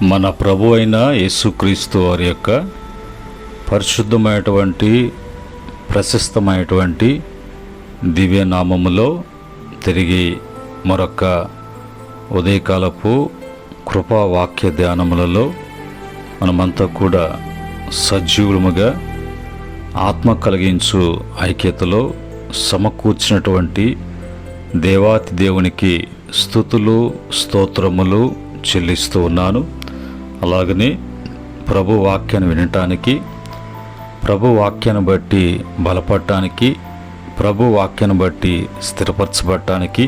మన ప్రభు అయిన యేసుక్రీస్తు వారి యొక్క పరిశుద్ధమైనటువంటి ప్రశస్తమైనటువంటి దివ్యనామములో తిరిగి మరొక ఉదయకాలపు కృపావాక్య ధ్యానములలో మనమంతా కూడా సజీవులముగా ఆత్మ కలిగించు ఐక్యతలో సమకూర్చినటువంటి దేవాతి దేవునికి స్తుతులు స్తోత్రములు చెల్లిస్తూ ఉన్నాను. అలాగనే ప్రభు వాక్యాన్ని వినటానికి, ప్రభు వాక్యాన్ని బట్టి బలపడటానికి, ప్రభు వాక్యాన్ని బట్టి స్థిరపరచబడటానికి,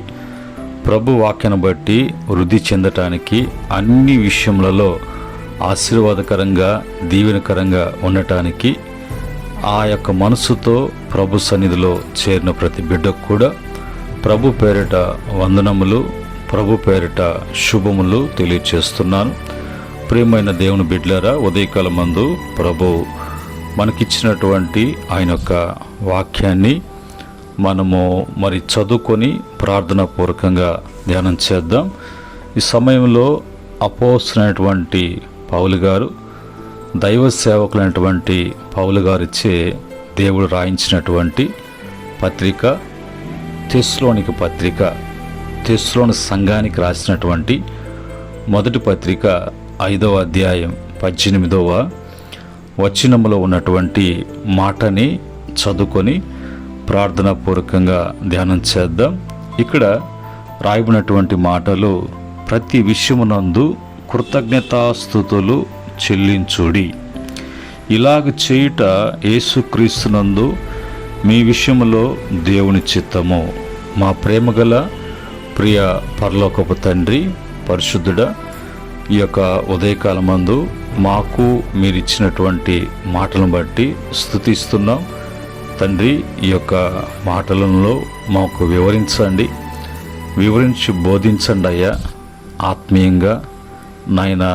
ప్రభు వాక్యాన్ని బట్టి వృద్ధి చెందటానికి, అన్ని విషయములలో ఆశీర్వాదకరంగా దీవెనకరంగా ఉండటానికి ఆ యొక్క మనసుతో ప్రభు సన్నిధిలో చేరిన ప్రతి బిడ్డకు కూడా ప్రభు పేరిట వందనములు, ప్రభు పేరిట శుభములు తెలియచేస్తున్నాను. ప్రియమైన దేవుని బిడ్డలారా, ఉదయకాలమందు ప్రభు మనకిచ్చినటువంటి ఆయన యొక్క వాక్యాన్ని మనము చదువుకొని ప్రార్థనాపూర్వకంగా ధ్యానం చేద్దాం. ఈ సమయంలో అపోస్తలుడైనటువంటి పౌలు గారు, దైవ సేవకులైనటువంటి పౌలు గారిచే దేవుడు రాయించినటువంటి పత్రిక తెస్సలోనిక పత్రిక, తెస్సలోని సంఘానికి రాసినటువంటి మొదటి పత్రిక 5వ అధ్యాయం 18వ వచనములో ఉన్నటువంటి మాటని చదువుకొని ప్రార్థనాపూర్వకంగా ధ్యానం చేద్దాం. ఇక్కడ రాయబడినటువంటి మాటలు, ప్రతి విషయమునందు కృతజ్ఞతాస్తుతులు చెల్లించుడి, ఇలాగ చేయుట యేసుక్రీస్తునందు మీ విషయములో దేవుని చిత్తము. మా ప్రేమగల ప్రియ పరలోకపు తండ్రి, పరిశుద్ధుడా, ఈ యొక్క ఉదయకాలమందు మాకు మీరు ఇచ్చినటువంటి మాటలను బట్టి స్తుతిస్తున్నాం తండ్రి. ఈ యొక్క మాటలలో మాకు వివరించి బోధించండి అయ్యా. ఆత్మీయంగా నాయన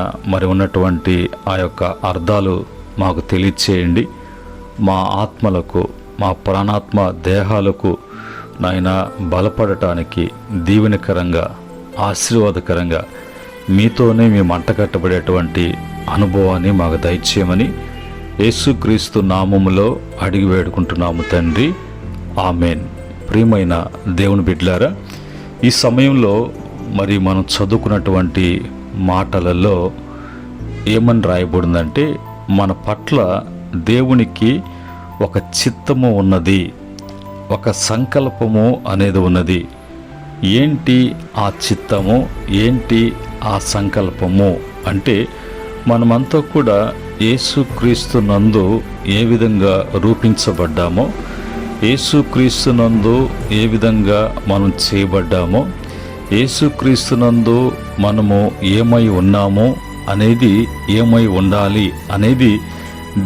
ఉన్నటువంటి ఆ యొక్క అర్థాలు మాకు తెలియచేయండి. మా ఆత్మలకు, మా ప్రాణాత్మ దేహాలకు నాయన బలపడటానికి, దీవెనకరంగా ఆశీర్వాదకరంగా మీతోనే మేము అంటకట్టబడేటువంటి అనుభవాన్ని మాకు దయచేయమని యేసుక్రీస్తు నామములో అడిగి వేడుకుంటున్నాము తండ్రి, ఆమెన్. ప్రియమైన దేవుని బిడ్డలారా, ఈ సమయంలో మనం చదువుకున్నటువంటి మాటలలో ఏమని రాయబడిందంటే, మన పట్ల దేవునికి ఒక చిత్తము ఉన్నది, ఒక సంకల్పము అనేది ఉన్నది. ఏంటి ఆ చిత్తము, ఏంటి ఆ సంకల్పము అంటే, మనమంతా కూడా యేసుక్రీస్తు నందు ఏ విధంగా రూపించబడ్డామో, యేసుక్రీస్తు నందు ఏ విధంగా మనం చేయబడ్డామో, యేసుక్రీస్తు నందు మనము ఏమై ఉన్నామో అనేది, ఏమై ఉండాలి అనేది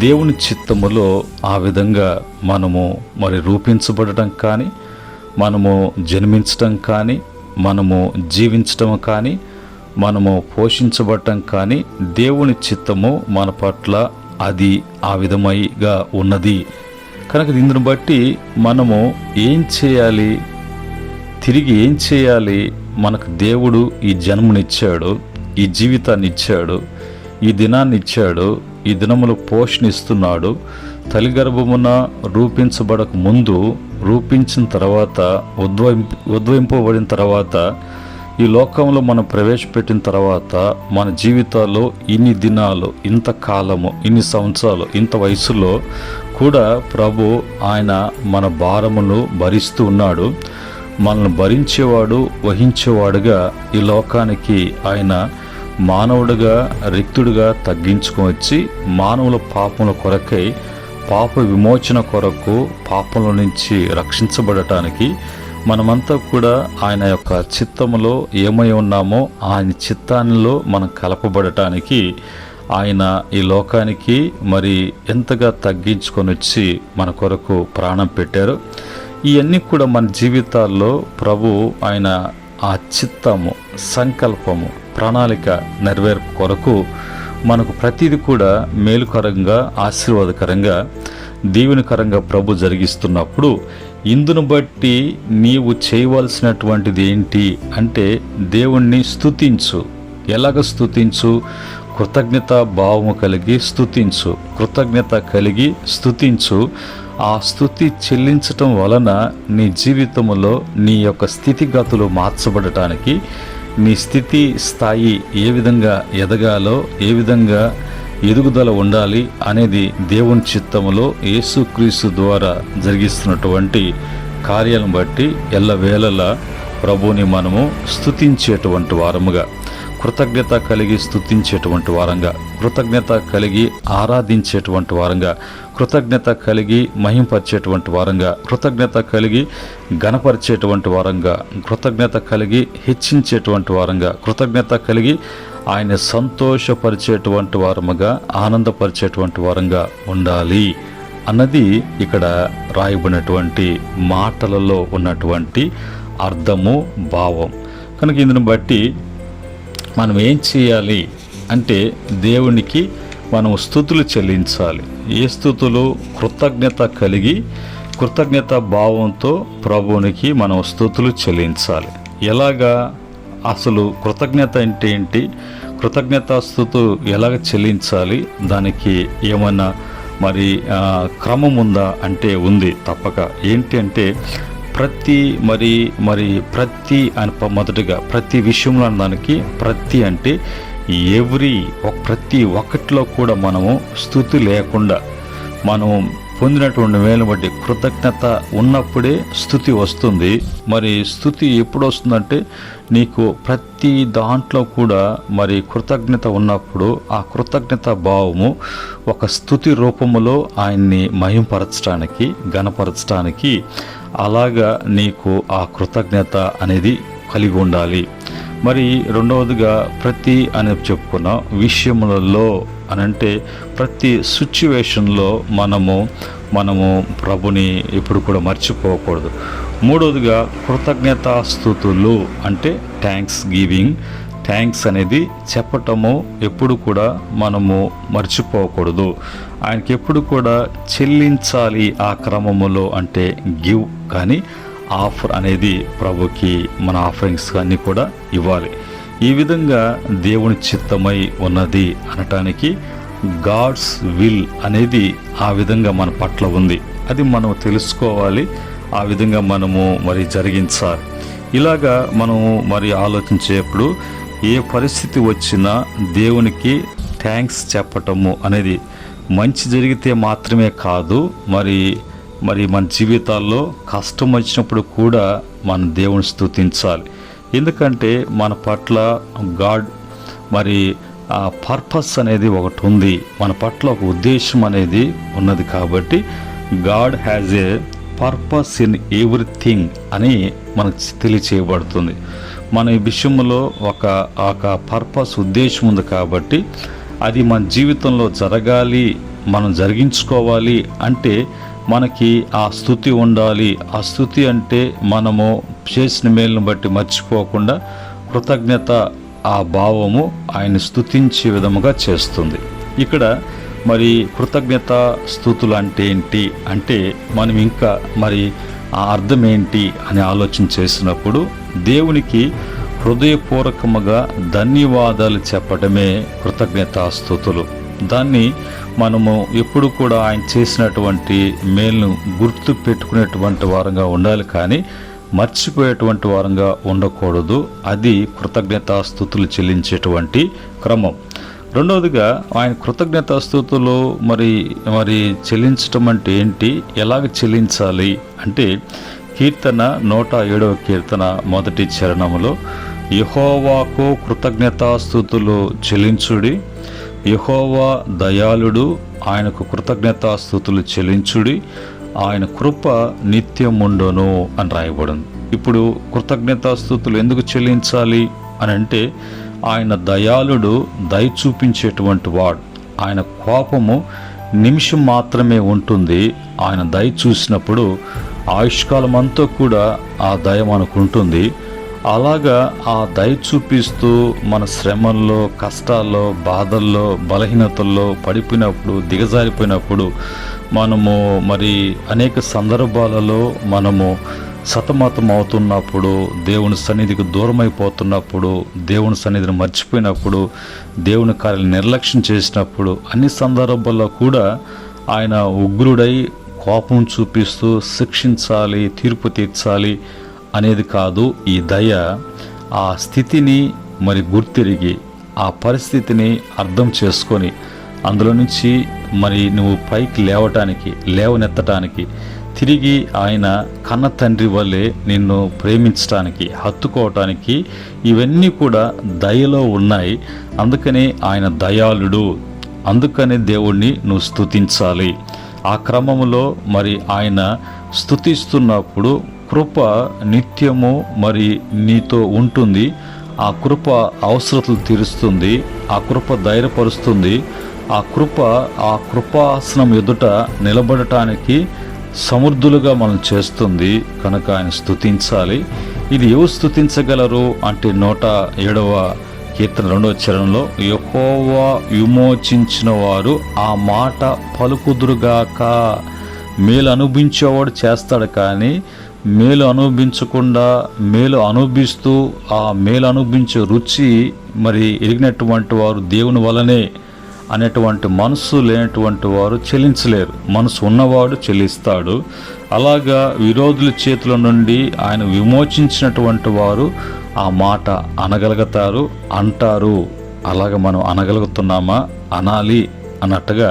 దేవుని చిత్తములో ఆ విధంగా మనము రూపించబడటం కానీ, మనము జన్మించటం కానీ, మనము జీవించటం కానీ, మనము పోషించబడటం కానీ దేవుని చిత్తము మన పట్ల అది ఆ విధమైగా ఉన్నది. కనుక దీనిని బట్టి మనము ఏం చేయాలి, తిరిగి ఏం చేయాలి? మనకు దేవుడు ఈ జన్మనిచ్చాడు, ఈ జీవితాన్ని ఇచ్చాడు, ఈ దినాన్ని ఇచ్చాడు, ఈ దినములు పోషణ ఇస్తున్నాడు. తల్లి గర్భమున రూపించబడక ముందు, రూపించిన తర్వాత, ఉద్భవింపబడిన తర్వాత, ఈ లోకంలో మనం ప్రవేశపెట్టిన తర్వాత, మన జీవితాల్లో ఇన్ని దినాలు, ఇంత కాలము, ఇన్ని సంవత్సరాలు, ఇంత వయసులో కూడా ప్రభు ఆయన మన భారమును భరిస్తూ ఉన్నాడు. మనల్ని భరించేవాడు, వహించేవాడుగా ఈ లోకానికి ఆయన మానవుడిగా, రిక్తుడిగా తగ్గించుకొచ్చి మానవుల పాపముల కొరకై, పాప విమోచన కొరకు, పాపంలో నుంచి రక్షించబడటానికి మనమంతా కూడా ఆయన యొక్క చిత్తములో ఏమై ఉన్నామో ఆయన చిత్తానిలో మనం కలపబడటానికి ఆయన ఈ లోకానికి ఎంతగా తగ్గించుకొని వచ్చి మన కొరకు ప్రాణం పెట్టారు. ఇవన్నీ కూడా మన జీవితాల్లో ప్రభు ఆయన ఆ చిత్తము, సంకల్పము, ప్రణాళిక నెరవేర్పు కొరకు మనకు ప్రతిదీ కూడా మేలుకరంగా, ఆశీర్వాదకరంగా, దీవెనకరంగా ప్రభు జరిగిస్తున్నప్పుడు ఇందును బట్టి నీవు చేయవలసినటువంటిది ఏంటి అంటే, దేవుణ్ణి స్తుతించు. ఎలాగ స్తుతించు? కృతజ్ఞత భావము కలిగి స్తుతించు, కృతజ్ఞత కలిగి స్తుతించు. ఆ స్తుతి చెల్లించటం వలన నీ జీవితంలో నీ యొక్క స్థితిగతులు మార్చబడటానికి, నీ స్థితి స్థాయి ఏ విధంగా ఎదగాలో, ఏ విధంగా ఎదుగుదల ఉండాలి అనేది దేవుని చిత్తములో యేసుక్రీస్తు ద్వారా జరిగిస్తున్నటువంటి కార్యాలను బట్టి ఎల్లవేళలా ప్రభువుని మనము స్తుతించేటువంటి వారముగా, కృతజ్ఞత కలిగి స్తుతించేటువంటి వారంగా, కృతజ్ఞత కలిగి ఆరాధించేటువంటి వారంగా, కృతజ్ఞత కలిగి మహింపరిచేటువంటి వారంగా, కృతజ్ఞత కలిగి ఘనపరిచేటువంటి వారంగా, కృతజ్ఞత కలిగి హెచ్చించేటువంటి వారంగా, కృతజ్ఞత కలిగి ఆయన సంతోషపరిచేటువంటి వారముగా, ఆనందపరిచేటువంటి వారంగా ఉండాలి అన్నది ఇక్కడ రాయబడినటువంటి మాటలలో ఉన్నటువంటి అర్థము, భావం. కనుక ఇందుని బట్టి మనం ఏం చేయాలి అంటే దేవునికి మనం స్తుతులు చెల్లించాలి. ఏ స్తుతులు? కృతజ్ఞత కలిగి, కృతజ్ఞత భావంతో ప్రభువునికి మనం స్తుతులు చెల్లించాలి. ఎలాగా? అసలు కృతజ్ఞత అంటే ఏంటి? కృతజ్ఞతాస్తుతులు ఎలాగ చెల్లించాలి? దానికి ఏమన్నా మరి క్రమం ఉందా అంటే ఉంది తప్పక. ఏంటి అంటే మొదటిగా ప్రతి విషయంలో దానికి ప్రతి అంటే ప్రతి ఒక్కటిలో కూడా మనము స్తుతి లేకుండా మనం పొందినటువంటి మేలు బట్టి కృతజ్ఞత ఉన్నప్పుడే స్తుతి వస్తుంది. మరి స్తుతి ఎప్పుడు వస్తుందంటే నీకు ప్రతి దాంట్లో కూడా మరి కృతజ్ఞత ఉన్నప్పుడు ఆ కృతజ్ఞత భావము ఒక స్తుతి రూపములో ఆయన్ని మహింపరచడానికి, ఘనపరచడానికి అలాగా నీకు ఆ కృతజ్ఞత అనేది కలిగి ఉండాలి. మరి రెండవదిగా ప్రతి అని చెప్పుకున్న విషయములలో అనంటే ప్రతి సిచ్యువేషన్లో మనము ప్రభుని ఎప్పుడు కూడా మర్చిపోకూడదు. మూడవదిగా కృతజ్ఞతాస్తుతులు అంటే థ్యాంక్స్ గివింగ్. థ్యాంక్స్ అనేది చెప్పటము ఎప్పుడు కూడా మనము మర్చిపోకూడదు. ఆయనకి ఎప్పుడు కూడా చెల్లించాలి ఆ క్రమములో, అంటే గివ్ కానీ ఆఫర్ అనేది ప్రభుకి మన ఆఫరింగ్స్ అన్నీ కూడా ఇవ్వాలి. ఈ విధంగా దేవుని చిత్తమై ఉన్నది అనటానికి గాడ్స్ విల్ అనేది ఆ విధంగా మన పట్ల ఉంది. అది మనం తెలుసుకోవాలి, ఆ విధంగా మనము మరి జరిగించాలి. ఇలాగా మనము మరి ఆలోచించేప్పుడు ఏ పరిస్థితి వచ్చినా దేవునికి థ్యాంక్స్ చెప్పటము అనేది మంచి జరిగితే మాత్రమే కాదు, మరి మన జీవితాల్లో కష్టం వచ్చినప్పుడు కూడా మన దేవుని స్తుతించాలి. ఎందుకంటే మన పట్ల గాడ్ మరి ఆ పర్పస్ అనేది ఒకటి ఉంది, మన పట్ల ఒక ఉద్దేశం అనేది ఉన్నది. కాబట్టి God has a purpose in everything అని మనకు తెలియచేయబడుతుంది. మన ఈ విషయంలో ఒక పర్పస్, ఉద్దేశం ఉంది. కాబట్టి అది మన జీవితంలో జరగాలి, మనం జరిగించుకోవాలి అంటే మనకి ఆ స్తుతి ఉండాలి. ఆ స్తుతి అంటే మనము చేసిన మేలును బట్టి మర్చిపోకుండా కృతజ్ఞత, ఆ భావము ఆయన స్తుతించే విధముగా చేస్తుంది. ఇక్కడ మరి కృతజ్ఞత స్తుతులు అంటే ఏంటి అంటే మనం ఇంకా మరి ఆ అర్థం ఏంటి అని ఆలోచన చేసినప్పుడు దేవునికి హృదయపూర్వకముగా ధన్యవాదాలు చెప్పడమే కృతజ్ఞతాస్తుతులు. దాన్ని మనము ఎప్పుడు కూడా ఆయన చేసినటువంటి మేలును గుర్తు పెట్టుకునేటువంటి వారంగా ఉండాలి, కానీ మర్చిపోయేటువంటి వారంగా ఉండకూడదు. అది కృతజ్ఞతాస్తుతులు చెల్లించేటువంటి క్రమం. రెండవదిగా ఆయన కృతజ్ఞతాస్తుతులు మరి చెల్లించటం అంటే ఏంటి, ఎలాగ చెల్లించాలి అంటే కీర్తన 107వ కీర్తన 1వ చరణములో యెహోవాకు కృతజ్ఞతాస్తుతులు చెల్లించుడి, యెహోవా దయాళుడు, ఆయనకు కృతజ్ఞతాస్తుతులు చెల్లించుడి, ఆయన కృప నిత్యముండును అని రాయబడింది. ఇప్పుడు కృతజ్ఞతాస్తుతులు ఎందుకు చెల్లించాలి అని అంటే ఆయన దయాళుడు, దయ చూపించేటువంటి వాడు. ఆయన కోపము నిమిషం మాత్రమే ఉంటుంది. ఆయన దయ చూసినప్పుడు ఆయుష్కాలం అంతా కూడా ఆ దయ మనకు ఉంటుంది. అలాగా ఆ దయ చూపిస్తూ మన శ్రమల్లో, కష్టాల్లో, బాధల్లో, బలహీనతల్లో పడిపోయినప్పుడు, దిగజారిపోయినప్పుడు మనము మరి అనేక సందర్భాలలో మనము సతమతం అవుతున్నప్పుడు, దేవుని సన్నిధికి దూరమైపోతున్నప్పుడు, దేవుని సన్నిధిని మర్చిపోయినప్పుడు, దేవుని కార్యాలను నిర్లక్ష్యం చేసినప్పుడు, అన్ని సందర్భాల్లో కూడా ఆయన ఉగ్రుడై కోపం చూపిస్తూ శిక్షించాలి, తీర్పు తీర్చాలి అనేది కాదు. ఈ దయ ఆ స్థితిని మరి గుర్తిరిగి, ఆ పరిస్థితిని అర్థం చేసుకొని, అందులో నుంచి మరి నువ్వు పైకి లేవనెత్తటానికి, తిరిగి ఆయన కన్న తండ్రి వల్లే నిన్ను ప్రేమించటానికి, హత్తుకోవటానికి ఇవన్నీ కూడా దయలో ఉన్నాయి. అందుకని ఆయన దయాళుడు. అందుకని దేవుణ్ణి నువ్వు స్తుతించాలి. ఆ క్రమంలో మరి ఆయన స్తుతిస్తున్నప్పుడు కృప నిత్యము మరి నీతో ఉంటుంది. ఆ కృప అవసరతలు తీరుస్తుంది. ఆ కృప ధైర్యపరుస్తుంది. ఆ కృపాసనం ఎదుట నిలబడటానికి సమృద్ధులుగా మనం చేస్తుంది. కనుక ఆయన స్తుతించాలి. ఇది ఎవరు స్తుతించగలరు అంటే 107వ కీర్తన 2వ చరణంలో, యెహోవా విమోచించిన వారు ఆ మాట పలుకుదురుగాక. మేలు అనుభవించేవాడు చేస్తాడు, కానీ మేలు అనుభవించకుండా మేలు అనుభవిస్తూ ఆ మేలు అనుభవించే రుచి మరి ఎరిగినటువంటి వారు దేవుని వలనే అనేటువంటి మనసు లేనటువంటి వారు చెల్లించలేరు. మనసు ఉన్నవాడు చెల్లిస్తాడు. అలాగా విరోధుల చేతుల నుండి ఆయన విమోచించినటువంటి వారు ఆ మాట అనగలుగుతారు, అంటారు. అలాగ మనం అనగలుగుతున్నామా? అనాలి అన్నట్టుగా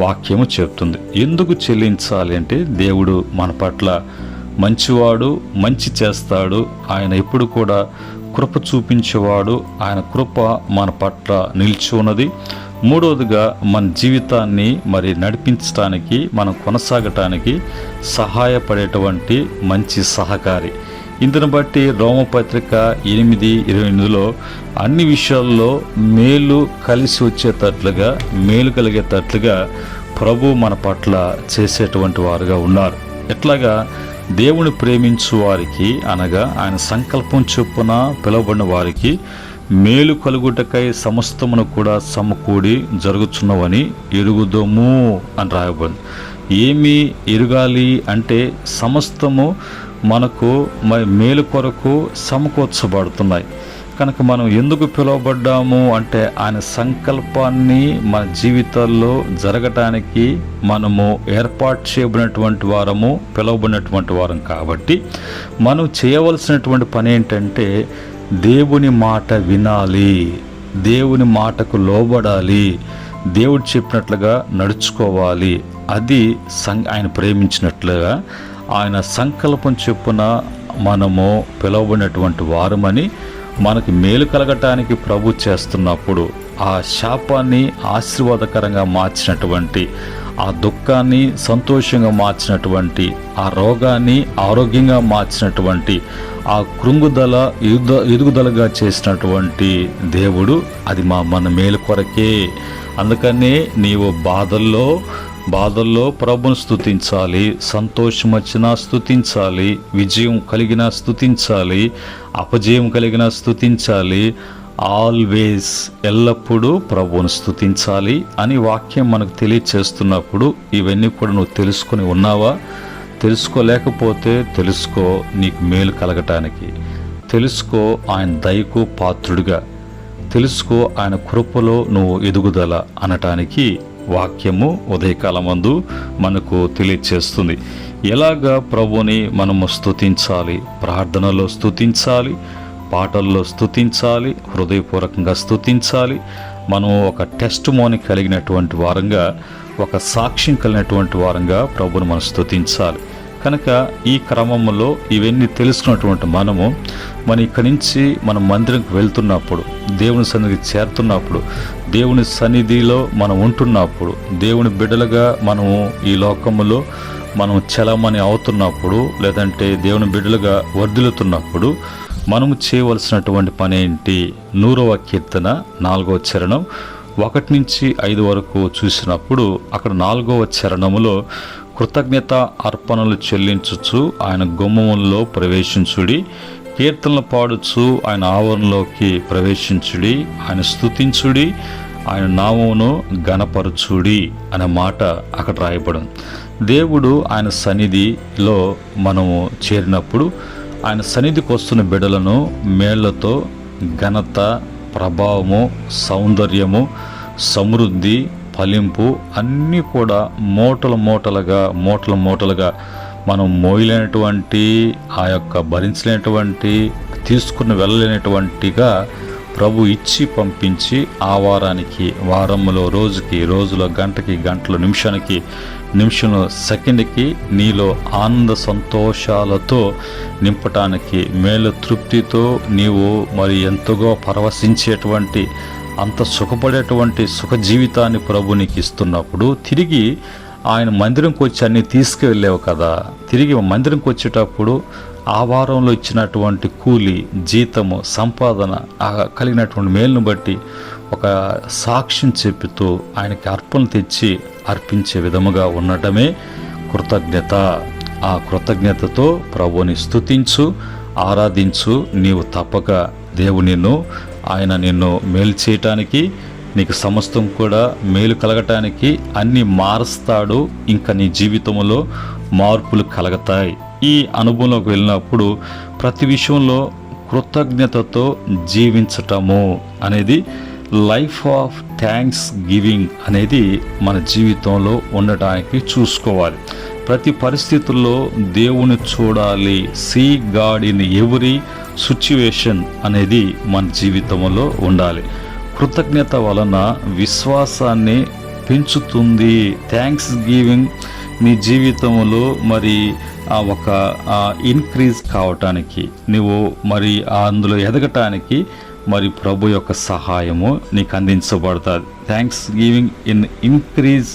వాక్యము చెప్తుంది. ఎందుకు చెల్లించాలి అంటే, దేవుడు మన పట్ల మంచివాడు, మంచి చేస్తాడు. ఆయన ఎప్పుడు కూడా కృప చూపించేవాడు. ఆయన కృప మన పట్ల నిలిచి ఉన్నది. మూడవదిగా, మన జీవితాన్ని మరి నడిపించడానికి, మనం కొనసాగటానికి సహాయపడేటువంటి మంచి సహకారి. ఇందును బట్టి రోమపత్రిక 8:28లో అన్ని విషయాల్లో మేలు కలిసి వచ్చేటట్లుగా, మేలు కలిగేటట్లుగా ప్రభు మన పట్ల చేసేటువంటి వారుగా ఉన్నారు. ఎట్లాగా? దేవుని ప్రేమించు వారికి, అనగా ఆయన సంకల్పం చొప్పున పిలువబడిన వారికి మేలు కలుగుటకై సమస్తమును కూడా సమకూడి జరుగుచున్నవని ఎరుగుదము అని రాయబడింది. ఏమి ఎరగాలి అంటే, సమస్తము మనకు మేలు కొరకు సమకూర్చబడుతున్నాయి. కనుక మనం ఎందుకు పిలువబడ్డాము అంటే, ఆయన సంకల్పాన్ని మన జీవితాల్లో జరగటానికి మనము ఏర్పాటు చేయబడినటువంటి వారము, పిలువబడినటువంటి వారం. కాబట్టి మనం చేయవలసినటువంటి పని ఏంటంటే, దేవుని మాట వినాలి, దేవుని మాటకు లోబడాలి, దేవుడు చెప్పినట్లుగా నడుచుకోవాలి. అది ఆయన ప్రేమించినట్లుగా, ఆయన సంకల్పం చొప్పున మనము పిలువబడినటువంటి వారమని మనకి మేలు కలగటానికి ప్రభు చేస్తున్నప్పుడు, ఆ శాపాన్ని ఆశీర్వాదకరంగా మార్చినటువంటి, ఆ దుఃఖాన్ని సంతోషంగా మార్చినటువంటి, ఆ రోగాన్ని ఆరోగ్యంగా మార్చినటువంటి, ఆ కృంగుదల ఎదుగుదలగా చేసినటువంటి దేవుడు, అది మన మేలు కొరకే. అందుకనే నీవు బాధల్లో ప్రభుని స్తుతించాలి, సంతోషం వచ్చినా స్తుతించాలి, విజయం కలిగినా స్తుతించాలి, అపజయం కలిగినా స్తుతించాలి. ఆల్వేస్, ఎల్లప్పుడూ ప్రభువును స్తుతించాలి అని వాక్యం మనకు తెలియచేస్తున్నప్పుడు, ఇవన్నీ కూడా నువ్వు తెలుసుకొని ఉన్నావా? తెలుసుకోలేకపోతే తెలుసుకో, నీకు మేలు కలగటానికి. తెలుసుకో ఆయన దయకు పాత్రుడిగా, తెలుసుకో ఆయన కృపలో నువ్వు ఎదుగుదల అనటానికి వాక్యము ఉదయకాలమందు మనకు తెలియచేస్తుంది. ఎలాగా ప్రభుని మనము స్తుతించాలి? ప్రార్థనలో స్తుతించాలి, పాటల్లో స్తుతించాలి, హృదయపూర్వకంగా స్తుతించాలి. మనం ఒక టెస్ట్ మోని కలిగినటువంటి వారంగా, ఒక సాక్ష్యం కలిగినటువంటి వారంగా ప్రభుని మనం స్తుతించాలి. కనుక ఈ క్రమంలో ఇవన్నీ తెలుసుకున్నటువంటి మనము ఇక్కడి నుంచి మనం మందిరంకి వెళ్తున్నప్పుడు, దేవుని సన్నిధికి చేరుతున్నప్పుడు, దేవుని సన్నిధిలో మనం ఉంటున్నప్పుడు, దేవుని బిడ్డలుగా మనము ఈ లోకములో మనం చలమని అవుతున్నప్పుడు, లేదంటే దేవుని బిడ్డలుగా వర్ధిల్లుతున్నప్పుడు మనము చేయవలసినటువంటి పని ఏంటి? 100వ కీర్తన 4వ చరణం 1 నుంచి 5 వరకు చూసినప్పుడు, అక్కడ 4వ చరణములో కృతజ్ఞత అర్పణలు చెల్లించుచు ఆయన గుమ్మములలో ప్రవేశించుడి, కీర్తనలు పాడుచు ఆయన ఆవరణలోకి ప్రవేశించుడి, ఆయన స్తుతించుడి, ఆయన నామమును గణపరచుడి అనే మాట అక్కడ రాయబడింది. దేవుడు ఆయన సన్నిధిలో మనము చేరినప్పుడు ఆయన సన్నిధికి వస్తున్న బిడ్డలను మేళ్లతో ఘనత, ప్రభావము, సౌందర్యము, సమృద్ధి, ఫలింపు అన్నీ కూడా మూటలుగా మనం మోయలేనటువంటి, ఆ యొక్క భరించలేనటువంటి, తీసుకుని వెళ్ళలేనటువంటిగా ప్రభు ఇచ్చి పంపించి ఆ వారానికి, వారంలో రోజుకి, రోజులో గంటకి, గంటలో నిమిషానికి, నిమిషంలో సెకండ్కి నీలో ఆనంద సంతోషాలతో నింపటానికి, మేలు తృప్తితో నీవు మరి ఎంతగా పరవశించేటువంటి, అంత సుఖపడేటువంటి సుఖ జీవితాన్ని ప్రభు నీకు ఇస్తున్నప్పుడు తిరిగి ఆయన మందిరంకి వచ్చి అన్నీ తీసుకువెళ్ళావు కదా, తిరిగి మందిరంకి వచ్చేటప్పుడు ఆ వారంలో ఇచ్చినటువంటి కూలి, జీతము, సంపాదన, కలిగినటువంటి మేలును బట్టి ఒక సాక్ష్యం చెప్పుతూ ఆయనకి అర్పణలు తెచ్చి అర్పించే విధముగా ఉండటమే కృతజ్ఞత. ఆ కృతజ్ఞతతో ప్రభువుని స్తుతించు, ఆరాధించు. నీవు తప్పక దేవుడు ఆయన నిన్ను మేలు చేయటానికి, నీకు సమస్తం కూడా మేలు కలగటానికి అన్నీ మారుస్తాడు. ఇంకా నీ జీవితంలో మార్పులు కలుగుతాయి. ఈ అనుభవంలోకి వెళ్ళినప్పుడు ప్రతి విషయంలో కృతజ్ఞతతో జీవించటము అనేది, లైఫ్ ఆఫ్ థ్యాంక్స్ గివింగ్ అనేది మన జీవితంలో ఉండటానికి చూసుకోవాలి. ప్రతి పరిస్థితుల్లో దేవుని చూడాలి. See God in every situation అనేది మన జీవితంలో ఉండాలి. కృతజ్ఞత వలన విశ్వాసాన్ని పెంచుతుంది. థ్యాంక్స్ గివింగ్ నీ జీవితంలో మరి ఒక ఇన్క్రీజ్ కావటానికి, నువ్వు మరి అందులో ఎదగటానికి మరి ప్రభు యొక్క సహాయము నీకు అందించబడుతుంది. థ్యాంక్స్ గివింగ్ ఇంక్రీజ్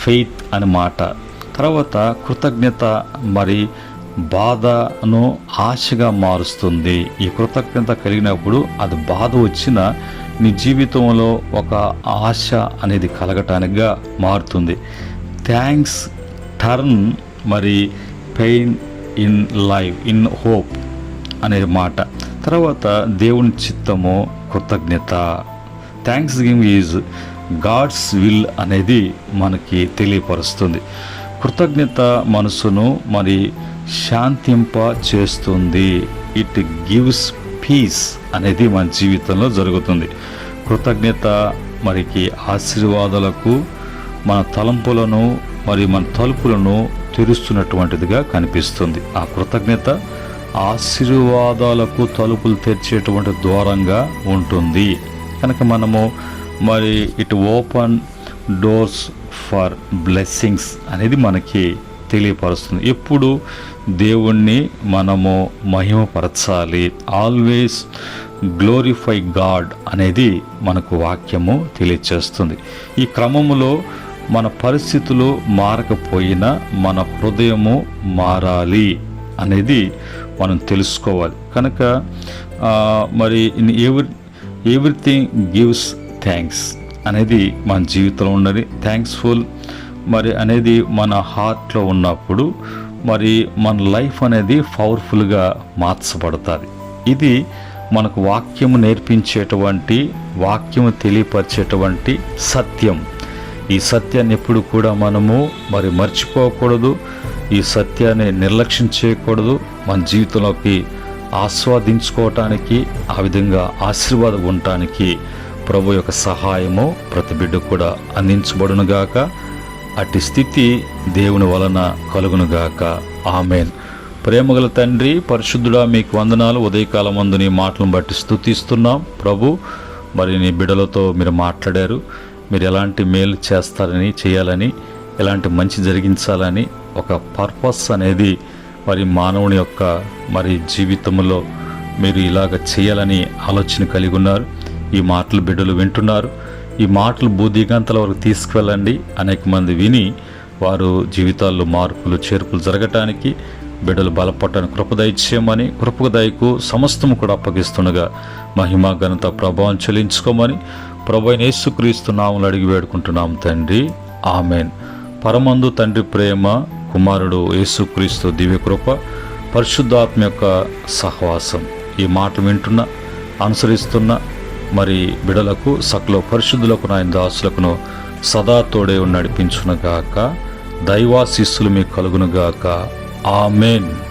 ఫెయిత్ అని మాట. తర్వాత కృతజ్ఞత మరి బాధను ఆశగా మారుస్తుంది. ఈ కృతజ్ఞత కలిగినప్పుడు అది బాధ వచ్చిన నీ జీవితంలో ఒక ఆశ అనేది కలగటానికిగా మారుతుంది. థ్యాంక్స్ టర్న్ మరి pain in life in hope అనే మాట. తర్వాత దేవుని చిత్తము కృతజ్ఞత. Thanks giving is God's will అనేది మనకి తెలియపరుస్తుంది. కృతజ్ఞత మనసును మరి శాంతింప చేస్తుంది. ఇట్ గివ్స్ పీస్ అనేది మన జీవితంలో జరుగుతుంది. కృతజ్ఞత మరికి ఆశీర్వాదాలకు, మన తలంపులను మరి మన తలుపులను తెరుస్తున్నటువంటిదిగా కనిపిస్తుంది. ఆ కృతజ్ఞత ఆశీర్వాదాలకు తలుపులు తెరిచేటువంటి ద్వారంగా ఉంటుంది. కనుక మనము మరి ఇటు ఓపెన్ డోర్స్ ఫర్ బ్లెస్సింగ్స్ అనేది మనకి తెలియపరుస్తుంది. ఎప్పుడు దేవుణ్ణి మనము మహిమపరచాలి. ఆల్వేస్ గ్లోరిఫై గాడ్ అనేది మనకు వాక్యము తెలియచేస్తుంది. ఈ క్రమములో మన పరిస్థితులు మారకపోయినా మన హృదయము మారాలి అనేది మనం తెలుసుకోవాలి. కనుక మరి ఇన్ ఎవ్రీథింగ్ గివ్స్ థ్యాంక్స్ అనేది మన జీవితంలో ఉన్నది. థ్యాంక్స్ఫుల్ మరి అనేది మన హార్ట్లో ఉన్నప్పుడు మరి మన లైఫ్ అనేది పవర్ఫుల్గా మార్చబడుతుంది. ఇది మనకు వాక్యము నేర్పించేటువంటి, వాక్యము తెలియపరిచేటువంటి సత్యం. ఈ సత్యాన్ని ఎప్పుడు కూడా మనము మరి మర్చిపోకూడదు. ఈ సత్యాన్ని నిర్లక్ష్యం చేయకూడదు. మన జీవితంలోకి ఆస్వాదించుకోవటానికి, ఆ విధంగా ఆశీర్వాదం ఉండటానికి ప్రభు యొక్క సహాయము ప్రతి బిడ్డ కూడా అందించబడునుగాక. అట్టి స్థితి దేవుని వలన కలుగునుగాక. ఆమెన్. ప్రేమగల తండ్రి, పరిశుద్ధుడా, మీకు వందనాలు. ఉదయకాలం మందు నీ మాటలను బట్టి స్తుతిస్తున్నాం ప్రభు. మరి నీ బిడ్డలతో మీరు మాట్లాడారు. మీరు ఎలాంటి మేలు చేయాలని, ఎలాంటి మంచి జరిగించాలని ఒక పర్పస్ అనేది మరి మానవుని యొక్క మరి జీవితంలో మీరు ఇలాగ చేయాలని ఆలోచన కలిగి ఉన్నారు. ఈ మాటలు బిడ్డలు వింటున్నారు. ఈ మాటలు బుద్ధిగంతల వరకు తీసుకువెళ్ళండి. అనేక మంది విని వారు జీవితాల్లో మార్పులు చేర్పులు జరగటానికి, బిడ్డలు బలపడటానికి కృపదయచేయమని, కృపదయకు సమస్తము కూడా అప్పగిస్తుండగా మహిమ ఘనత ప్రభావం చెల్లించుకోమని ప్రభు అయిన యేసుక్రీస్తు నామములో అడిగి వేడుకుంటున్నాం తండ్రి. ఆమెన్. పరమందు తండ్రి ప్రేమ, కుమారుడు యేసుక్రీస్తు దివ్యకృప, పరిశుద్ధాత్మ యొక్క సహవాసం ఈ మాట వింటున్న, అనుసరిస్తున్న మరి బిడలకు, సకల పరిశుద్ధులకు, నాయన దాసులకును సదా తోడే నడిపించునగాక. దైవాశీస్సులు మీకు కలుగునుగాక. ఆమేన్.